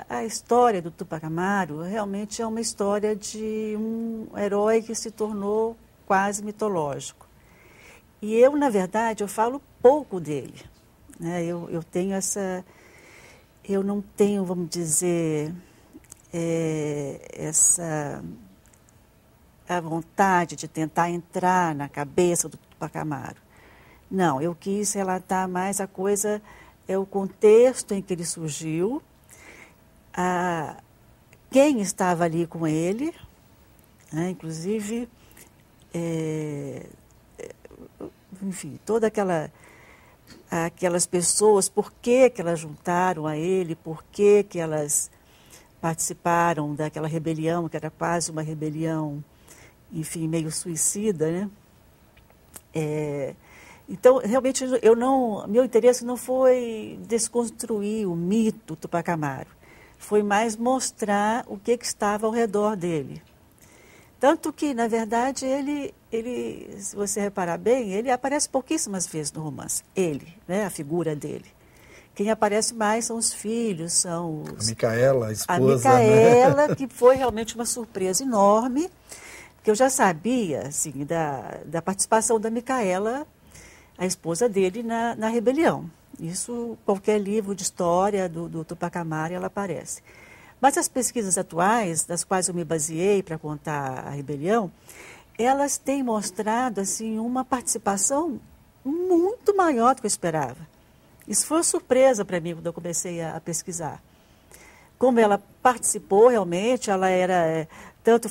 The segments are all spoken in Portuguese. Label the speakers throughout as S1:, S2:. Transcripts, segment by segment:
S1: A história do Tupac Amaru realmente é uma história de um herói que se tornou quase mitológico. E eu, na verdade, eu falo pouco dele, né? Eu tenho essa... Eu não tenho, vamos dizer, a vontade de tentar entrar na cabeça do Tupac Amaru. Não, eu quis relatar mais a coisa, o contexto em que ele surgiu, quem estava ali com ele, né? Inclusive, enfim, toda aquelas pessoas, por que elas juntaram a ele, por que elas participaram daquela rebelião, que era quase uma rebelião, enfim, meio suicida, né? Então, realmente, meu interesse não foi desconstruir o mito Tupac Amaru, foi mais mostrar o que estava ao redor dele. Tanto que, na verdade, ele, se você reparar bem, ele aparece pouquíssimas vezes no romance. Ele, né, a figura dele. Quem aparece mais são os filhos, são os...
S2: A Micaela, a esposa,
S1: a Micaela,
S2: né?
S1: Que foi realmente uma surpresa enorme, porque eu já sabia, assim, da participação da Micaela, a esposa dele, na rebelião. Isso, qualquer livro de história do Tupac Amaru, ela aparece. Mas as pesquisas atuais, das quais eu me baseei para contar a rebelião, elas têm mostrado assim, uma participação muito maior do que eu esperava. Isso foi uma surpresa para mim quando eu comecei a pesquisar. Como ela participou realmente, ela era, tanto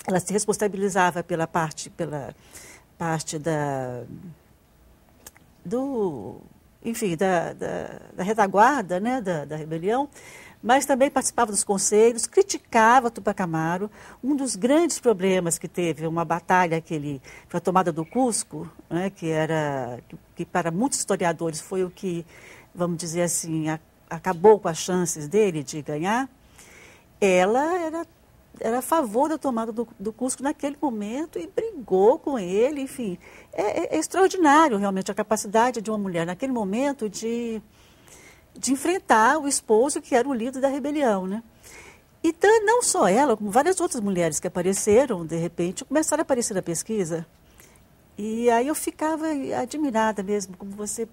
S1: ela se responsabilizava pela parte da retaguarda, né, da rebelião, mas também participava dos conselhos, criticava Tupac Amaru. Um dos grandes problemas que teve, uma batalha foi a tomada do Cusco, né, que para muitos historiadores foi o que, vamos dizer assim, acabou com as chances dele de ganhar. Ela era a favor da tomada do Cusco naquele momento e brigou com ele, enfim. É extraordinário, realmente, a capacidade de uma mulher, naquele momento, de enfrentar o esposo que era o líder da rebelião, né? Então, não só ela, como várias outras mulheres que apareceram, de repente, começaram a aparecer na pesquisa. E aí eu ficava admirada mesmo, como você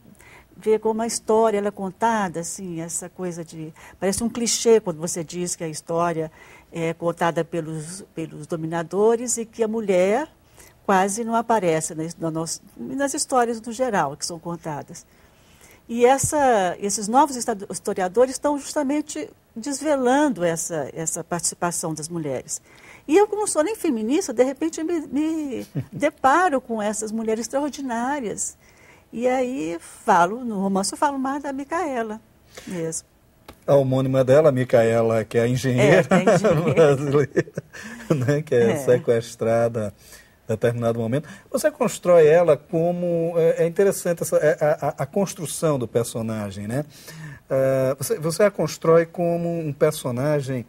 S1: vê como a história ela é contada, assim, essa coisa de... Parece um clichê quando você diz que a história é contada pelos dominadores e que a mulher quase não aparece nas histórias no geral que são contadas. E esses novos historiadores estão justamente desvelando essa participação das mulheres. E eu, como não sou nem feminista, de repente me deparo com essas mulheres extraordinárias. E aí no romance eu falo mais da Micaela mesmo.
S2: A homônima dela, a Micaela, que é a engenheira, brasileira, né, que é sequestrada em determinado momento. Você constrói ela como... É interessante a construção do personagem, né? Você a constrói como um personagem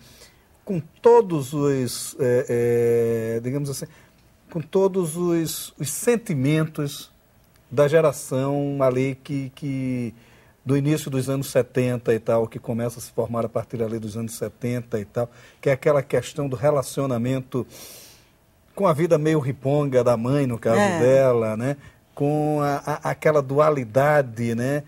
S2: com todos os, digamos assim, com todos os sentimentos da geração ali que do início dos anos 70 e tal, que começa a se formar a partir ali dos anos 70 e tal, que é aquela questão do relacionamento com a vida meio riponga da mãe, no caso dela, né? Com aquela dualidade, né?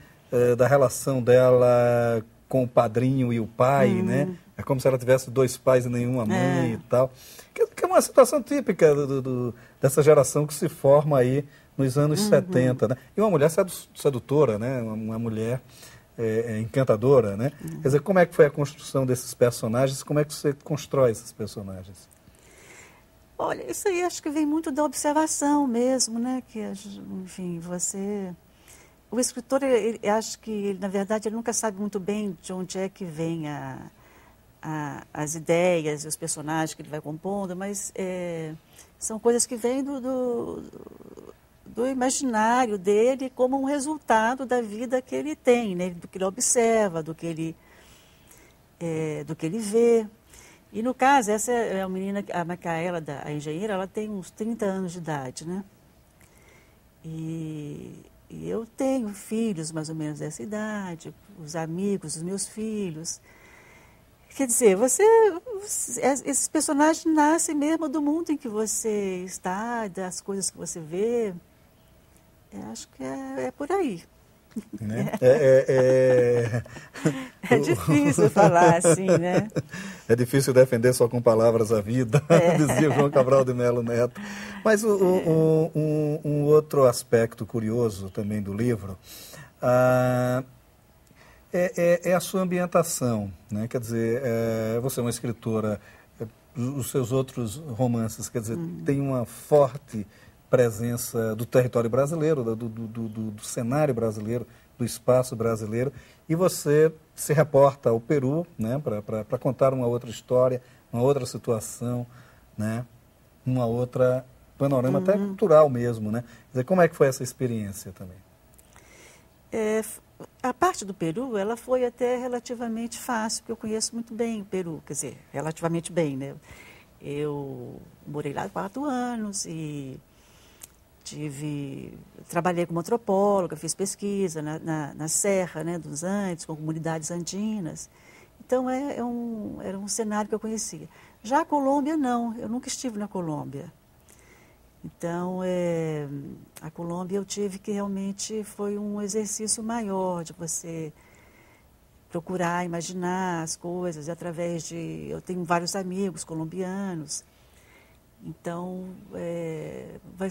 S2: Da relação dela com o padrinho e o pai, né? É como se ela tivesse dois pais e nenhuma mãe e tal. Que é uma situação típica dessa geração que se forma aí nos anos 70, né? E uma mulher sedutora, né? Uma mulher encantadora, né? Quer dizer, como é que foi a construção desses personagens? Como é que você constrói esses personagens?
S1: Olha, isso aí acho que vem muito da observação mesmo, né? Que, enfim, o escritor, acho que, na verdade, ele nunca sabe muito bem de onde é que vem as ideias e os personagens que ele vai compondo, mas são coisas que vêm do imaginário dele como um resultado da vida que ele tem, né? Do que ele observa, do que ele vê. E, no caso, essa é a menina, a Micaela, a engenheira, ela tem uns 30 anos de idade, né? E E eu tenho filhos mais ou menos dessa idade, os amigos dos meus filhos. Quer dizer, esses personagens nascem mesmo do mundo em que você está, das coisas que você vê. Eu acho que é por aí.
S2: Né?
S1: É difícil falar assim, né?
S2: É difícil defender só com palavras a vida, dizia o João Cabral de Melo Neto. Mas um outro aspecto curioso também do livro é a sua ambientação, né? Quer dizer, você é uma escritora, os seus outros romances, quer dizer, tem uma forte presença do território brasileiro, do cenário brasileiro, do espaço brasileiro, e você se reporta ao Peru, né, para contar uma outra história, uma outra situação, né, uma outra panorama até cultural mesmo, né? Quer dizer, como é que foi essa experiência também?
S1: A parte do Peru, ela foi até relativamente fácil, porque eu conheço muito bem o Peru, quer dizer, relativamente bem, né? Eu morei lá 4 anos e trabalhei como antropóloga, fiz pesquisa na Serra, né, dos Andes, com comunidades andinas. Então, era um cenário que eu conhecia. Já a Colômbia, não. Eu nunca estive na Colômbia. Então, a Colômbia eu tive que realmente foi um exercício maior de você procurar, imaginar as coisas, através de... Eu tenho vários amigos colombianos. Então,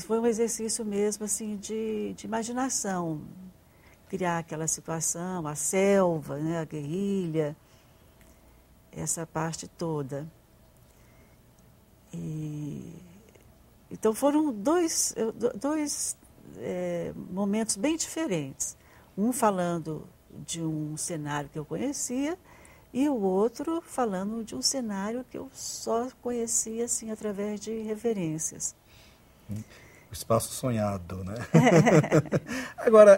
S1: foi um exercício mesmo assim, de imaginação, criar aquela situação, a selva, né, a guerrilha, essa parte toda. Então, foram dois momentos bem diferentes. Um falando de um cenário que eu conhecia, e o outro falando de um cenário que eu só conhecia assim, através de referências.
S2: O espaço sonhado, né? Agora,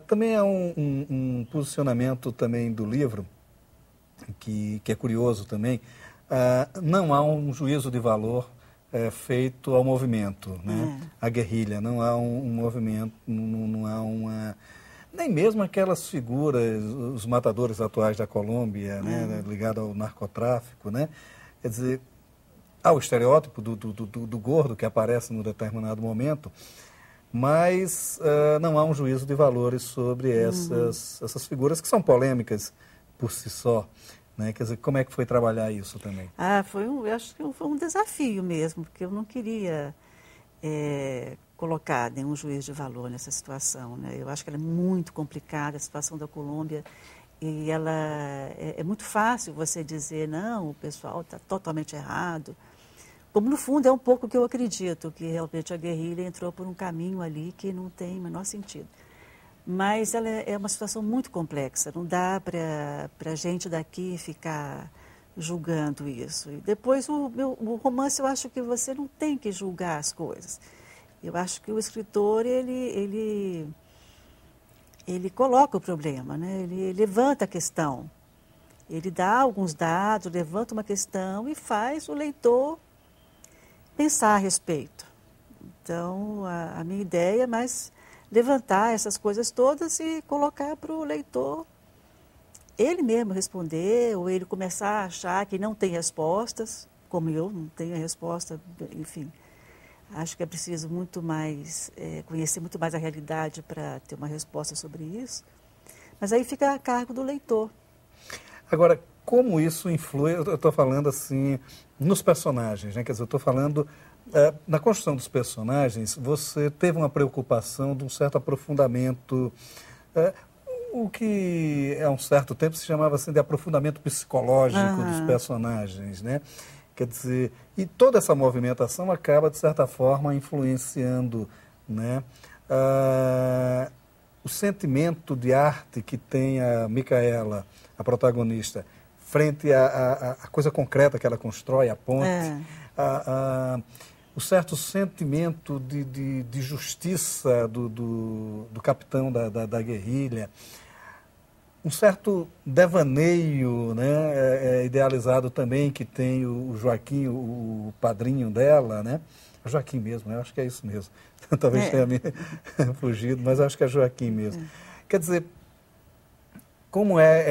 S2: também há um posicionamento também do livro, que é curioso também. Não há um juízo de valor feito ao movimento, né? A guerrilha, não há um movimento, não há uma... Nem mesmo aquelas figuras, os matadores atuais da Colômbia, né, ligados ao narcotráfico, né? Quer dizer, há o estereótipo do gordo que aparece num determinado momento, mas não há um juízo de valores sobre essas figuras que são polêmicas por si só, né? Quer dizer, como é que foi trabalhar isso também?
S1: Eu acho que foi um desafio mesmo, porque eu não queria colocar nenhum juízo de valor nessa situação, né? Eu acho que ela é muito complicada, a situação da Colômbia, e ela é muito fácil você dizer, não, o pessoal está totalmente errado, como no fundo é um pouco o que eu acredito, que realmente a guerrilha entrou por um caminho ali que não tem o menor sentido. Mas ela é uma situação muito complexa, não dá para a gente daqui ficar julgando isso. E depois, o romance, eu acho que você não tem que julgar as coisas. Eu acho que o escritor, ele coloca o problema, né? Ele levanta a questão. Ele dá alguns dados, levanta uma questão e faz o leitor pensar a respeito. Então, a minha ideia é mais levantar essas coisas todas e colocar para o leitor ele mesmo responder, ou ele começar a achar que não tem respostas, como eu não tenho a resposta, enfim. Acho que é preciso muito mais, conhecer muito mais a realidade para ter uma resposta sobre isso. Mas aí fica a cargo do leitor.
S2: Agora, como isso influi, eu estou falando assim, nos personagens, né? Quer dizer, eu estou falando, na construção dos personagens, você teve uma preocupação de um certo aprofundamento, o que há um certo tempo se chamava assim de aprofundamento psicológico dos personagens, né? Quer dizer, e toda essa movimentação acaba, de certa forma, influenciando, né, o sentimento de arte que tem a Micaela, a protagonista, frente à coisa concreta que ela constrói, a ponte, o certo sentimento de justiça do capitão da guerrilha, um certo devaneio, né, idealizado também, que tem o Joaquim, o padrinho dela, né, Joaquim mesmo, eu acho que é isso mesmo. Talvez tenha me fugido, mas acho que é Joaquim mesmo. Quer dizer, como é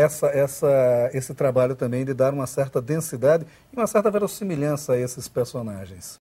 S2: esse trabalho também de dar uma certa densidade e uma certa verossimilhança a esses personagens?